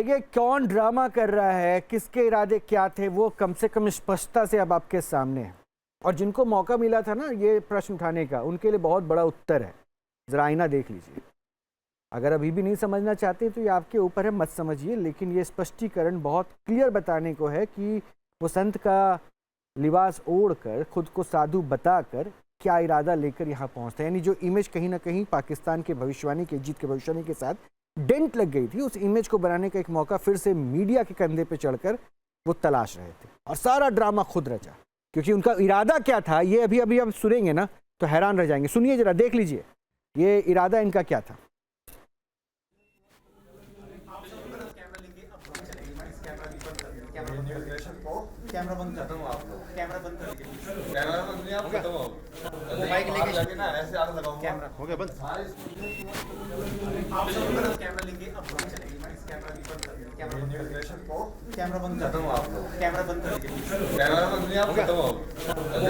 देखिए कौन ड्रामा कर रहा है, किसके इरादे क्या थे, वो कम से कम स्पष्टता से अब आपके सामने है। और जिनको मौका मिला था ना ये प्रश्न उठाने का, उनके लिए बहुत बड़ा उत्तर है। जरा आईना देख लीजिए। अगर अभी भी नहीं समझना चाहते तो ये आपके ऊपर है, मत समझिए, लेकिन ये स्पष्टीकरण बहुत क्लियर बताने को है कि वो संत का लिबास ओढ़कर, खुद को साधु बताकर क्या इरादा लेकर यहाँ पहुँचता है। यानी जो इमेज कहीं ना कहीं पाकिस्तान के भविष्यवाणी के, जीत के भविष्यवाणी के साथ डेंट लग गई थी, उस इमेज को बनाने का एक मौका फिर से मीडिया के कंधे पे चढ़कर वो तलाश रहे थे। और सारा ड्रामा खुद रचा, क्योंकि उनका इरादा क्या था ये अभी अभी आप सुनेंगे ना तो हैरान रह जाएंगे। सुनिए जरा, देख लीजिए ये इरादा इनका क्या था। कैमरा बंद कर दो आप लोग, कैमरा बंद कर दीजिए। कैमरा बंद नहीं, आप खत्म हो। माइक लेके जाके ना ऐसे आग लगाओ। कैमरा हो गया बंद। आप सब कैमरा लेके अब बंद चलेगी। मैं इस कैमरा भी बंद कर दूं। कैमरा बंद कर, कैमरा बंद कर दो आप लोग, कैमरा बंद कर दीजिए। कैमरा बंद नहीं, आप खत्म हो।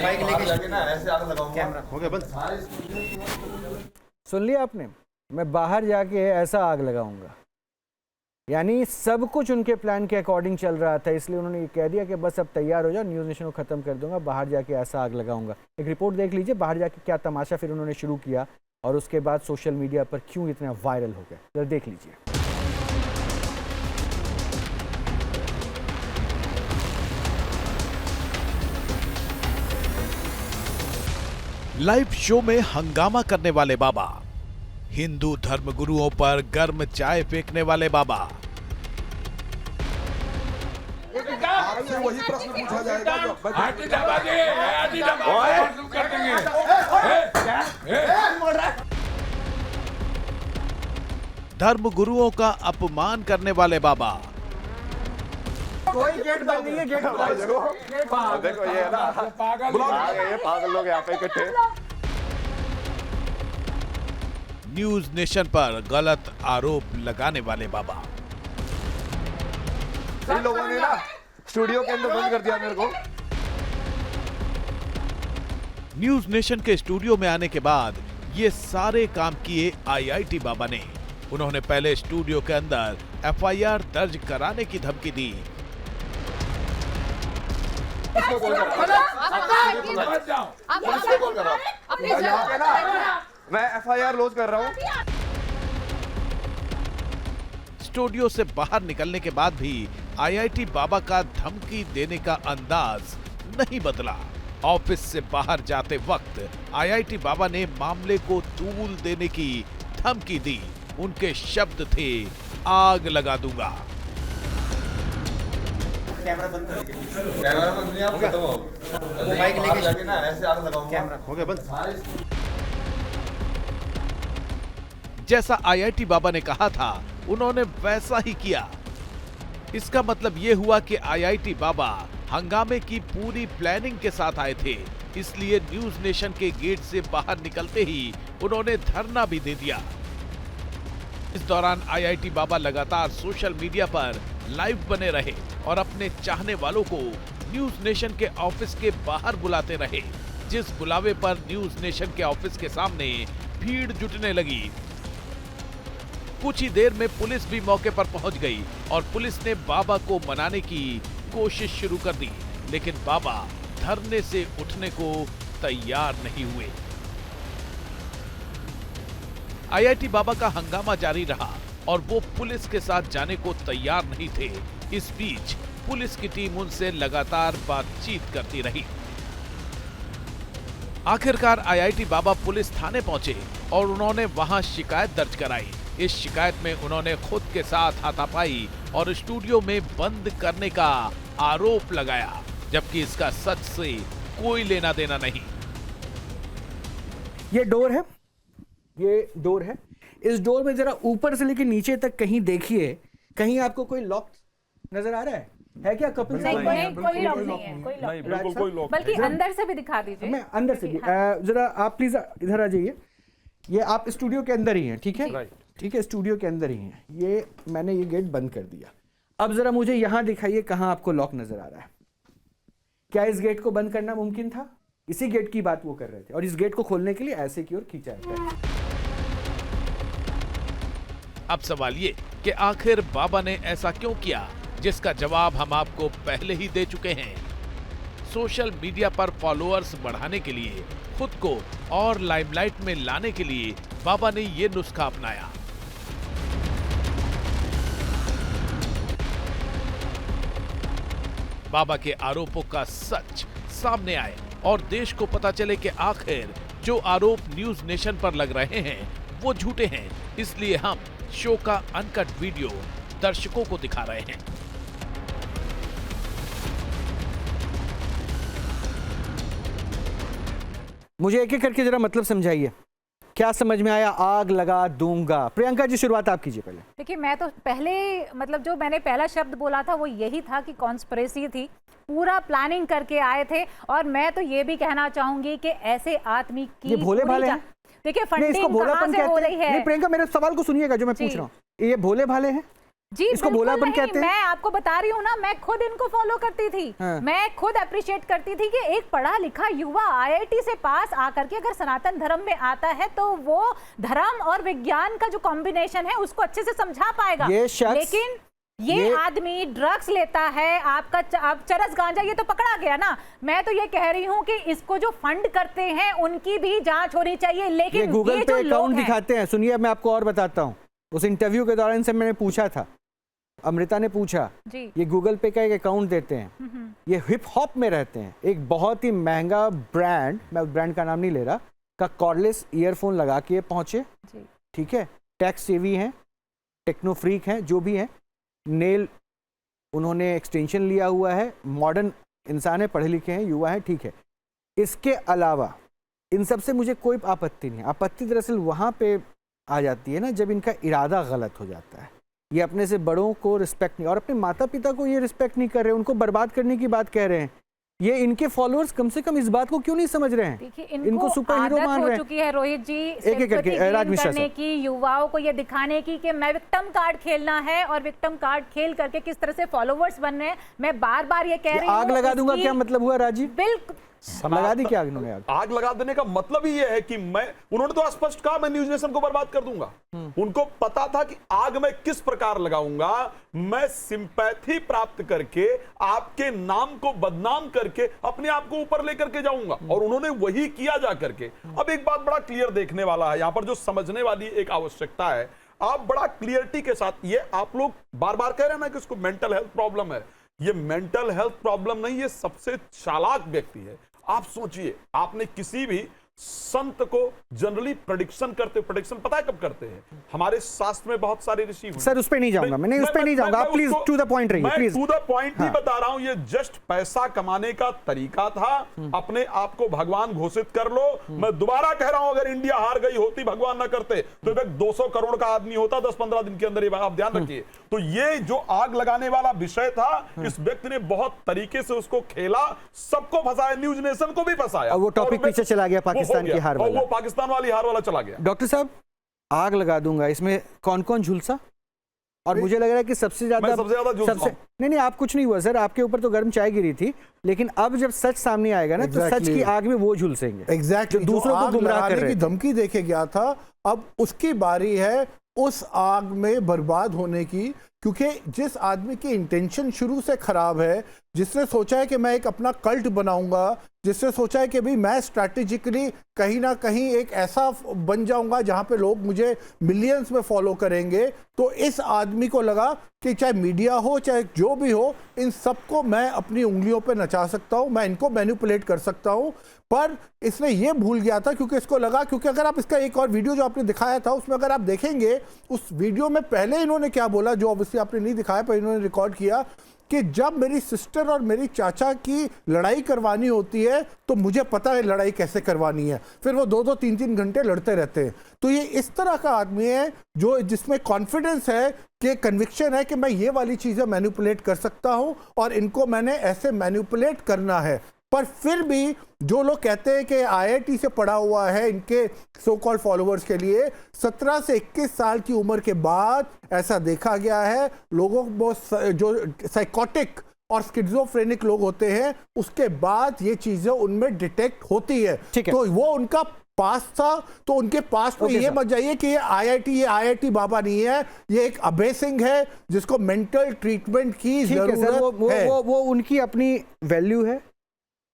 माइक लेके जाके ना ऐसे आग लगाओ। कैमरा हो गया बंद। सुन लिया आपने, मैं बाहर जाके ऐसा आग लगाऊंगा। यानी सब कुछ उनके प्लान के अकॉर्डिंग चल रहा था, इसलिए उन्होंने ये कह दिया कि बस अब तैयार हो जाओ, न्यूज़ नेशन को ख़त्म कर दूंगा, बाहर जाके ऐसा आग लगाऊंगा। एक रिपोर्ट देख लीजिए, बाहर जाके क्या तमाशा फिर उन्होंने शुरू किया और उसके बाद सोशल मीडिया पर क्यों इतना वायरल हो गया, जरा देख लीजिए। लाइव शो में हंगामा करने वाले बाबा, हिंदू धर्म गुरुओं पर गर्म चाय फेंकने वाले बाबा, वही प्रश्न पूछा जाएगा जो धर्म गुरुओं का अपमान करने वाले बाबा, कोई गेट बंद नहीं है, गेट देखो ये है ना, पागल लोग यहाँ पे इकट्ठे। न्यूज नेशन पर गलत आरोप लगाने वाले बाबा, इन लोगों ने ना स्टूडियो के अंदर बंद कर दिया मेरे को। न्यूज नेशन के स्टूडियो में आने के बाद ये सारे काम किए आईआईटी बाबा ने। उन्होंने पहले स्टूडियो के अंदर एफआईआर दर्ज कराने की धमकी दी। मैं एफआईआर लॉन्च कर रहा हूँ। स्टूडियो से बाहर निकलने के बाद भी आईआईटी बाबा का धमकी देने का अंदाज नहीं बदला। ऑफिस से बाहर जाते वक्त आईआईटी बाबा ने मामले को तूल देने की धमकी दी। उनके शब्द थे, आग लगा दूंगा। कैमरा बंद कर दीजिए। कैमरा बंद नहीं, आप खत्म हो। माइक लेके जाके ना ऐसे आग लगाओ। कैमरा हो गया बंद। जैसा आईआईटी बाबा ने कहा था उन्होंने वैसा ही किया। इसका मतलब यह हुआ कि आईआईटी बाबा हंगामे की पूरी प्लानिंग के साथ आए थे, इसलिए न्यूज नेशन के गेट से बाहर निकलते ही उन्होंने धरना भी दे दिया। इस दौरान आईआईटी बाबा लगातार सोशल मीडिया पर लाइव बने रहे और अपने चाहने वालों को न्यूज नेशन के ऑफिस के बाहर बुलाते रहे, जिस बुलावे पर न्यूज नेशन के ऑफिस के सामने भीड़ जुटने लगी। कुछ ही देर में पुलिस भी मौके पर पहुंच गई और पुलिस ने बाबा को मनाने की कोशिश शुरू कर दी, लेकिन बाबा धरने से उठने को तैयार नहीं हुए। आईआईटी बाबा का हंगामा जारी रहा और वो पुलिस के साथ जाने को तैयार नहीं थे। इस बीच पुलिस की टीम उनसे लगातार बातचीत करती रही। आखिरकार आईआईटी बाबा पुलिस थाने पहुंचे और उन्होंने वहां शिकायत दर्ज कराई। इस शिकायत में उन्होंने खुद के साथ हाथापाई और स्टूडियो में बंद करने का आरोप लगाया, जबकि इसका सच से कोई लेना देना नहीं। ये डोर है, ये डोर है। इस डोर में जरा ऊपर से लेकर नीचे तक कहीं देखिए, कहीं आपको कोई लॉक नजर आ रहा है क्या कपिल? नहीं, कोई लॉक नहीं है, कोई लॉक नहीं, बिल्कुल कोई लॉक बल्कि अंदर से भी दिखा दीजिए। मैं अंदर से भी जरा आप प्लीज इधर आ जाइए। ये आप स्टूडियो के अंदर ही हैं, ठीक है? ठीक है, स्टूडियो के अंदर ही हैं। ये मैंने ये गेट बंद कर दिया। अब जरा मुझे यहां दिखाइए कहां आपको लॉक नजर आ रहा है। क्या इस गेट को बंद करना मुमकिन था? इसी गेट की बात वो कर रहे थे और इस गेट को खोलने के लिए ऐसे की ओर खींचा जाता है। अब सवाल ये कि आखिर बाबा ने ऐसा क्यों किया, जिसका जवाब हम आपको पहले ही दे चुके हैं। सोशल मीडिया पर फॉलोअर्स बढ़ाने के लिए, खुद को और लाइमलाइट में लाने के लिए बाबा ने ये नुस्खा अपनाया। बाबा के आरोपों का सच सामने आए और देश को पता चले कि आखिर जो आरोप न्यूज नेशन पर लग रहे हैं वो झूठे हैं, इसलिए हम शो का अनकट वीडियो दर्शकों को दिखा रहे हैं। मुझे एक एक करके जरा मतलब समझाइए, क्या समझ में आया? आग लगा दूंगा। प्रियंका जी, शुरुआत आप कीजिए पहले। देखिए, मैं तो पहले मतलब जो मैंने पहला शब्द बोला था वो यही था कि कॉन्स्पिरेसी थी, पूरा प्लानिंग करके आए थे। और मैं तो ये भी कहना चाहूंगी कि ऐसे आदमी की ये भोले भाले हैं। देखिए, फंडिंग कहां से हो रही है? नहीं प्रियंका, मेरे सवाल को सुनिएगा जो मैं पूछ रहा हूँ। ये भोले भाले हैं जी, इसको भोलापन कहते हैं। मैं आपको बता रही हूँ ना, मैं खुद इनको फॉलो करती थी। हाँ। मैं खुद अप्रिशिएट करती थी कि एक पढ़ा लिखा युवा आईआईटी से पास आकर के अगर सनातन धर्म में आता है तो वो धर्म और विज्ञान का जो कॉम्बिनेशन है उसको अच्छे से समझा पाएगा। ये शख्स, लेकिन ये आदमी ड्रग्स लेता है, आप चरस गांजा, ये तो पकड़ा गया ना। मैं तो ये कह रही हूँ कि इसको जो फंड करते हैं उनकी भी जांच होनी चाहिए। लेकिन ये गूगल पे अकाउंट दिखाते हैं। सुनिए, मैं आपको और बताता हूँ। उस इंटरव्यू के दौरान से मैंने पूछा था, अमृता ने पूछा, ये गूगल पे का एक अकाउंट देते हैं, ये हिप हॉप में रहते हैं। एक बहुत ही महंगा ब्रांड, मैं उस ब्रांड का नाम नहीं ले रहा, का कॉर्डलेस ईयरफोन लगा के पहुंचे, ठीक है। टैक्स सेवी हैं, टेक्नो फ्रीक हैं, जो भी हैं। नेल उन्होंने एक्सटेंशन लिया हुआ है, मॉडर्न इंसान है, पढ़े लिखे हैं, युवा है, ठीक है। इसके अलावा इन सब से मुझे कोई आपत्ति नहीं। आपत्ति दरअसल वहाँ पे आ जाती है ना जब इनका इरादा गलत हो जाता है। ये अपने से बड़ों को रिस्पेक्ट नहीं, और अपने माता पिता को ये रिस्पेक्ट नहीं कर रहे, उनको बर्बाद करने की बात कह रहे हैं। ये इनके फॉलोअर्स कम से कम इस बात को क्यों नहीं समझ रहे हैं? इनको सुपर हीरो मान रहे हैं। चुकी है रोहित जी, एक एक करके राजमिश्रा करने की, युवाओं को ये दिखाने की कि मैं विक्टिम कार्ड खेलना है, और विक्टिम कार्ड खेल करके किस तरह से फॉलोवर्स बन रहे हैं। मैं बार बार ये कह रही हूँ, आग लगा दूंगा क्या मतलब हुआ राजीव? बिल्कुल लगा दी क्या इन्होंने आग लगा देने का मतलब ही ये है कि उन्होंने तो स्पष्ट कहा मैं न्यूज नेशन को बर्बाद कर दूंगा। उनको पता था कि आग मैं किस प्रकार लगाऊंगा, मैं सिंपैथी प्राप्त करके आपके नाम को बदनाम करके अपने आप को ऊपर लेकर के जाऊंगा, और उन्होंने वही किया जा करके। अब एक बात बड़ा क्लियर देखने वाला है, यहां पर जो समझने वाली एक आवश्यकता है, आप बड़ा क्लियरिटी के साथ, ये आप लोग बार बार कह रहे हैं ना कि उसको मेंटल हेल्थ प्रॉब्लम है। ये मेंटल हेल्थ प्रॉब्लम नहीं, ये सबसे चालाक व्यक्ति है। आप सोचिए, आपने किसी भी संत को जनरली प्रेडिक्शन पता है कब करते हैं? हमारे शास्त्र में बहुत सारे ऋषि हुए। सर उस पे नहीं जाऊंगा मैं उस पे नहीं जाऊंगा, आप प्लीज टू द पॉइंट रहिए, प्लीज। टू द पॉइंट ही बता रहा हूं, ये जस्ट पैसा कमाने का तरीका था। अपने आप को भगवान घोषित कर लो। मैं दोबारा कह रहा हूं, अगर इंडिया हार गई होती, भगवान ना करते, तो 200 करोड़ का आदमी होता 10-15 दिन के अंदर। ये आप ध्यान रखिए। तो ये जो आग लगाने वाला विषय था, इस व्यक्ति ने बहुत तरीके से उसको खेला, सबको फंसाया, न्यूज नेशन को भी फंसाया, और वो टॉपिक पीछे चला गया, पाकिस्तान की हार वाला। वो पाकिस्तान वाली हार वाला चला गया। डॉक्टर साहब, आग लगा दूंगा, इसमें कौन कौन झुलसा? और मुझे लग रहा है कि सबसे ज्यादा नहीं, आप कुछ नहीं हुआ सर, आपके ऊपर तो गर्म चाय गिरी थी, लेकिन अब जब सच सामने आएगा ना, तो सच की आग में वो झुलसेंगे। एग्जैक्टली, दूसरों को गुमराह करने की धमकी देके गया था, अब उसकी बारी है उस आग में बर्बाद होने की। क्योंकि जिस आदमी की इंटेंशन शुरू से खराब है, जिसने सोचा है कि मैं एक अपना कल्ट बनाऊंगा, जिसने सोचा है कि भाई मैं स्ट्रैटेजिकली कहीं ना कहीं एक ऐसा बन जाऊंगा जहां पे लोग मुझे मिलियंस में फॉलो करेंगे, तो इस आदमी को लगा कि चाहे मीडिया हो चाहे जो भी हो, इन सबको मैं अपनी उंगलियों पे नचा सकता हूं, मैं इनको मैनिपुलेट कर सकता हूं। पर इसने ये भूल गया था, क्योंकि इसको लगा, क्योंकि अगर आप इसका एक और वीडियो जो आपने दिखाया था उसमें अगर आप देखेंगे, उस वीडियो में पहले इन्होंने क्या बोला, जो ऑब्वियसली आपने नहीं दिखाया पर इन्होंने रिकॉर्ड किया, कि जब मेरी सिस्टर और मेरी चाचा की लड़ाई करवानी होती है तो मुझे पता है लड़ाई कैसे करवानी है। फिर वो 2-2, 3-3 घंटे लड़ते रहते हैं। तो ये इस तरह का आदमी है जो जिसमें कॉन्फिडेंस है, कि कन्विक्शन है कि मैं ये वाली चीजें मैनिपुलेट कर सकता हूं और इनको मैंने ऐसे मैनिपुलेट करना है। पर फिर भी जो लोग कहते हैं कि आईआईटी से पढ़ा हुआ है, इनके सो कॉल्ड फॉलोअर्स के लिए 17 से 21 साल की उम्र के बाद ऐसा देखा गया है, लोगों को जो साइकोटिक और स्किज़ोफ्रेनिक लोग होते हैं, उसके बाद ये चीजें उनमें डिटेक्ट होती है। ठीक है। तो वो उनका पास था, तो उनके पास में ये मत जाइए कि ये आईआईटी बाबा नहीं है, ये एक अभय सिंह है जिसको मेंटल ट्रीटमेंट की ठीक है सर, जरूरत है। वो उनकी अपनी वैल्यू है,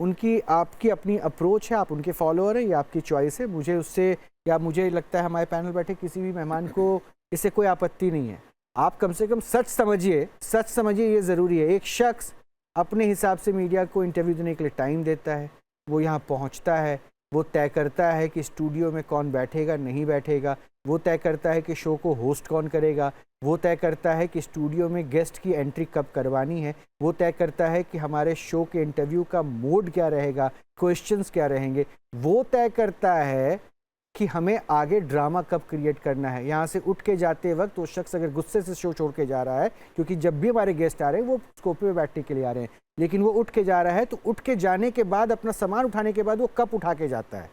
उनकी आपकी अपनी अप्रोच है, आप उनके फॉलोअर हैं, ये आपकी चॉइस है। मुझे उससे, या मुझे लगता है हमारे पैनल बैठे किसी भी मेहमान को इससे कोई आपत्ति नहीं है। आप कम से कम सच समझिए, ये ज़रूरी है। एक शख्स अपने हिसाब से मीडिया को इंटरव्यू देने के लिए टाइम देता है, वो यहाँ पहुँचता है, वो तय करता है कि स्टूडियो में कौन बैठेगा नहीं बैठेगा, वो तय करता है कि शो को होस्ट कौन करेगा, वो तय करता है कि स्टूडियो में गेस्ट की एंट्री कब करवानी है, वो तय करता है कि हमारे शो के इंटरव्यू का मोड क्या रहेगा, क्वेश्चंस क्या रहेंगे, वो तय करता है कि हमें आगे ड्रामा कब क्रिएट करना है। यहाँ से उठ के जाते वक्त वो शख्स अगर गुस्से से शो छोड़ के जा रहा है, क्योंकि जब भी हमारे गेस्ट आ रहे हैं वो स्कोपी में बैठने के लिए आ रहे हैं, लेकिन वो उठ के जा रहा है, तो उठ के जाने के बाद अपना सामान उठाने के बाद वो कब उठा के जाता है,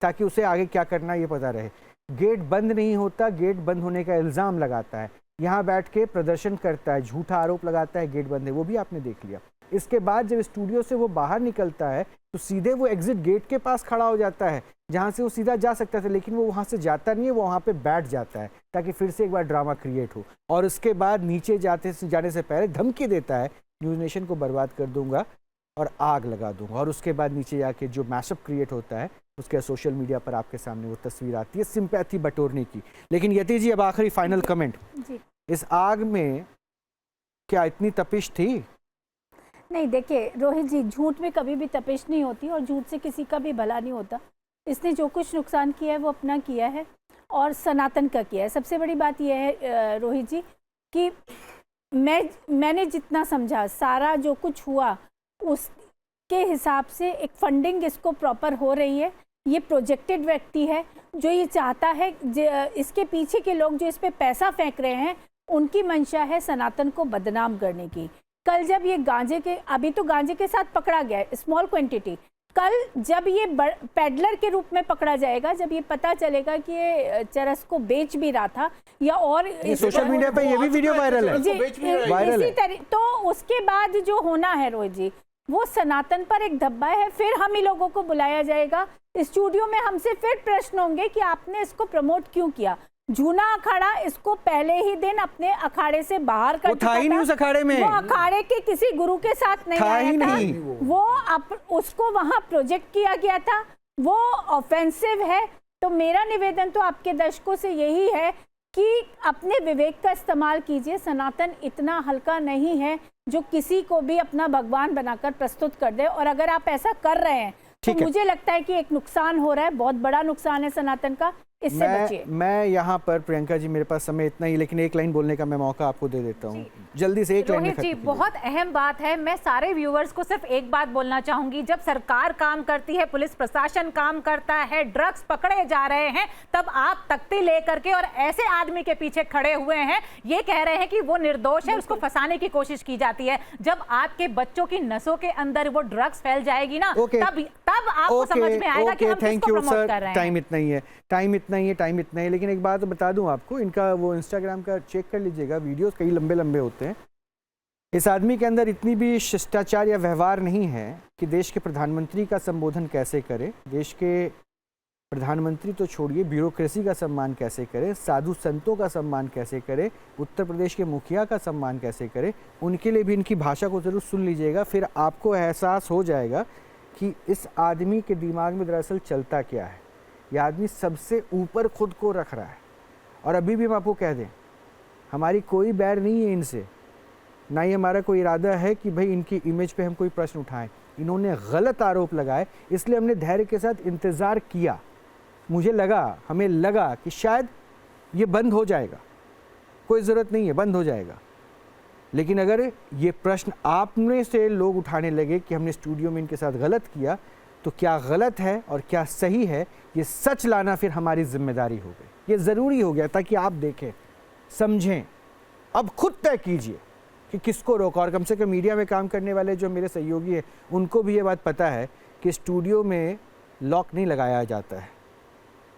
ताकि उसे आगे क्या करना है ये पता रहे। गेट बंद नहीं होता, गेट बंद होने का इल्ज़ाम लगाता है, यहाँ बैठ के प्रदर्शन करता है, झूठा आरोप लगाता है गेट बंद है, वो भी आपने देख लिया। इसके बाद जब स्टूडियो से वो बाहर निकलता है तो सीधे वो एग्जिट गेट के पास खड़ा हो जाता है, जहाँ से वो सीधा जा सकता था, लेकिन वो वहाँ से जाता नहीं है, वो वहाँ पे बैठ जाता है ताकि फिर से एक बार ड्रामा क्रिएट हो। और उसके बाद नीचे जाने से पहले धमकी देता है, न्यूज़ नेशन को बर्बाद कर दूंगा और आग लगा दूंगा। और उसके बाद नीचे जाके जो मैशअप क्रिएट होता है, उसके सोशल मीडिया पर आपके सामने वो तस्वीर आती है सिंपैथी बटोरने की। लेकिन यति जी, अब आखिरी फाइनल कमेंट, इस आग में क्या इतनी तपिश थी? नहीं, देखिए रोहित जी, झूठ में कभी भी तपिश नहीं होती और झूठ से किसी का भी भला नहीं होता। इसने जो कुछ नुकसान किया है वो अपना किया है और सनातन का किया है। सबसे बड़ी बात यह है रोहित जी कि मैंने जितना समझा, सारा जो कुछ हुआ उसके हिसाब से एक फंडिंग इसको प्रॉपर हो रही है। ये प्रोजेक्टेड व्यक्ति है जो ये चाहता है, इसके पीछे के लोग जो इस पे पैसा फेंक रहे हैं उनकी मंशा है सनातन को बदनाम करने की। कल जब ये गांजे के, अभी तो गांजे के साथ पकड़ा गया है स्मॉल क्वांटिटी, कल जब ये पेडलर के रूप में पकड़ा जाएगा, जब ये पता चलेगा कि ये चरस को बेच भी रहा था या और सोशल मीडिया पे ये भी वीडियो वायरल है, इसी तरह, तो उसके बाद जो होना है रोहित जी, वो सनातन पर एक धब्बा है। फिर हम ही लोगों को बुलाया जाएगा स्टूडियो में, हमसे फिर प्रश्न होंगे कि आपने इसको प्रमोट क्यों किया। जूना अखाड़ा इसको पहले ही दिन अपने अखाड़े से बाहर कर था ही नहीं उस अखाड़े में, वो अखाड़े के किसी गुरु के साथ नहीं आया था, वो उसको वहां प्रोजेक्ट किया गया था, वो ऑफेंसिव है। तो मेरा निवेदन तो आपके दर्शकों से यही है कि अपने विवेक का इस्तेमाल कीजिए। सनातन इतना हल्का नहीं है जो किसी को भी अपना भगवान बनाकर प्रस्तुत कर दे, और अगर आप ऐसा कर रहे हैं तो मुझे लगता है कि एक नुकसान हो रहा है, बहुत बड़ा नुकसान है सनातन का, इससे बचिए। मैं यहाँ पर, प्रियंका जी मेरे पास समय इतना ही, लेकिन एक लाइन बोलने का मैं मौका आपको दे देता हूँ, जल्दी से एक लाइन में। जी, बहुत अहम बात है। मैं सारे व्यूअर्स को सिर्फ एक बात बोलना चाहूंगी, जब सरकार काम करती है, पुलिस प्रशासन काम करता है, ड्रग्स पकड़े जा रहे हैं, तब आप तख्ती लेकर के और ऐसे आदमी के पीछे खड़े हुए हैं, ये कह रहे हैं कि वो निर्दोष है, उसको फंसाने की कोशिश की जाती है। जब आपके बच्चों की नसों के अंदर वो ड्रग्स फैल जाएगी ना, तब आपको समझ में आएगा कि हम किसको प्रमोट कर रहे हैं। टाइम इतना ही है, लेकिन एक बात बता दूं आपको, इनका वो इंस्टाग्राम का चेक कर लीजिएगा, वीडियोस कई लंबे लंबे होते हैं। इस आदमी के अंदर इतनी भी शिष्टाचार या व्यवहार नहीं है कि देश के प्रधानमंत्री का संबोधन कैसे करे, देश के प्रधानमंत्री तो छोड़िए, ब्यूरोक्रेसी का सम्मान कैसे करे, साधु संतों का सम्मान कैसे करे, उत्तर प्रदेश के मुखिया का सम्मान कैसे करे। उनके लिए भी इनकी भाषा को जरूर सुन लीजिएगा, फिर आपको एहसास हो जाएगा कि इस आदमी के दिमाग में दरअसल चलता क्या है। यह आदमी सबसे ऊपर खुद को रख रहा है, और अभी भी हम आपको कह दें, हमारी कोई बैर नहीं है इनसे, ना ही हमारा कोई इरादा है कि भाई इनकी इमेज पे हम कोई प्रश्न उठाएं। इन्होंने गलत आरोप लगाए, इसलिए हमने धैर्य के साथ इंतज़ार किया। हमें लगा कि शायद ये बंद हो जाएगा, कोई ज़रूरत नहीं है, बंद हो जाएगा। लेकिन अगर ये प्रश्न आप में से लोग उठाने लगे कि हमने स्टूडियो में इनके साथ गलत किया, तो क्या गलत है और क्या सही है, ये सच लाना फिर हमारी जिम्मेदारी हो गई। ये ज़रूरी हो गया ताकि आप देखें, समझें, अब खुद तय कीजिए कि किसको रोका। और कम से कम मीडिया में काम करने वाले जो मेरे सहयोगी हैं, उनको भी ये बात पता है कि स्टूडियो में लॉक नहीं लगाया जाता है,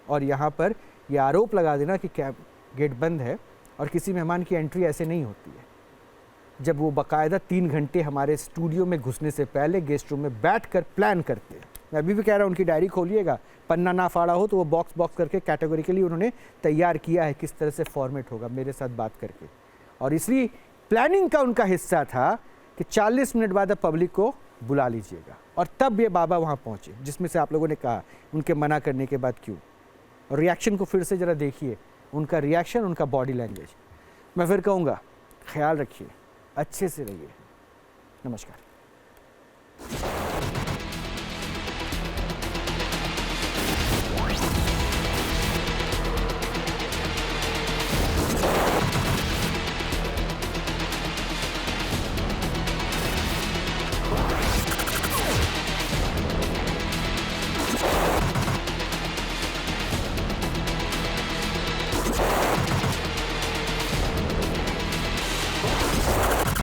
और यहाँ पर ये आरोप लगा देना कि गेट बंद है और किसी मेहमान की एंट्री ऐसे नहीं होती है, जब वो बाकायदा 3 घंटे हमारे स्टूडियो में घुसने से पहले गेस्ट रूम में बैठकर प्लान करते हैं। मैं अभी भी कह रहा हूँ उनकी डायरी खोलिएगा, पन्ना ना फाड़ा हो तो वो बॉक्स बॉक्स करके कैटेगोरिकली उन्होंने तैयार किया है किस तरह से फॉर्मेट होगा मेरे साथ बात करके। और इसलिए प्लानिंग का उनका हिस्सा था कि 40 मिनट बाद अब पब्लिक को बुला लीजिएगा, और तब ये बाबा वहाँ पहुँचे, जिसमें से आप लोगों ने कहा उनके मना करने के बाद क्यों। और रिएक्शन को फिर से ज़रा देखिए, उनका रिएक्शन, उनका बॉडी लैंग्वेज। मैं फिर कहूँगा ख्याल रखिए, अच्छे से रहिए। नमस्कार।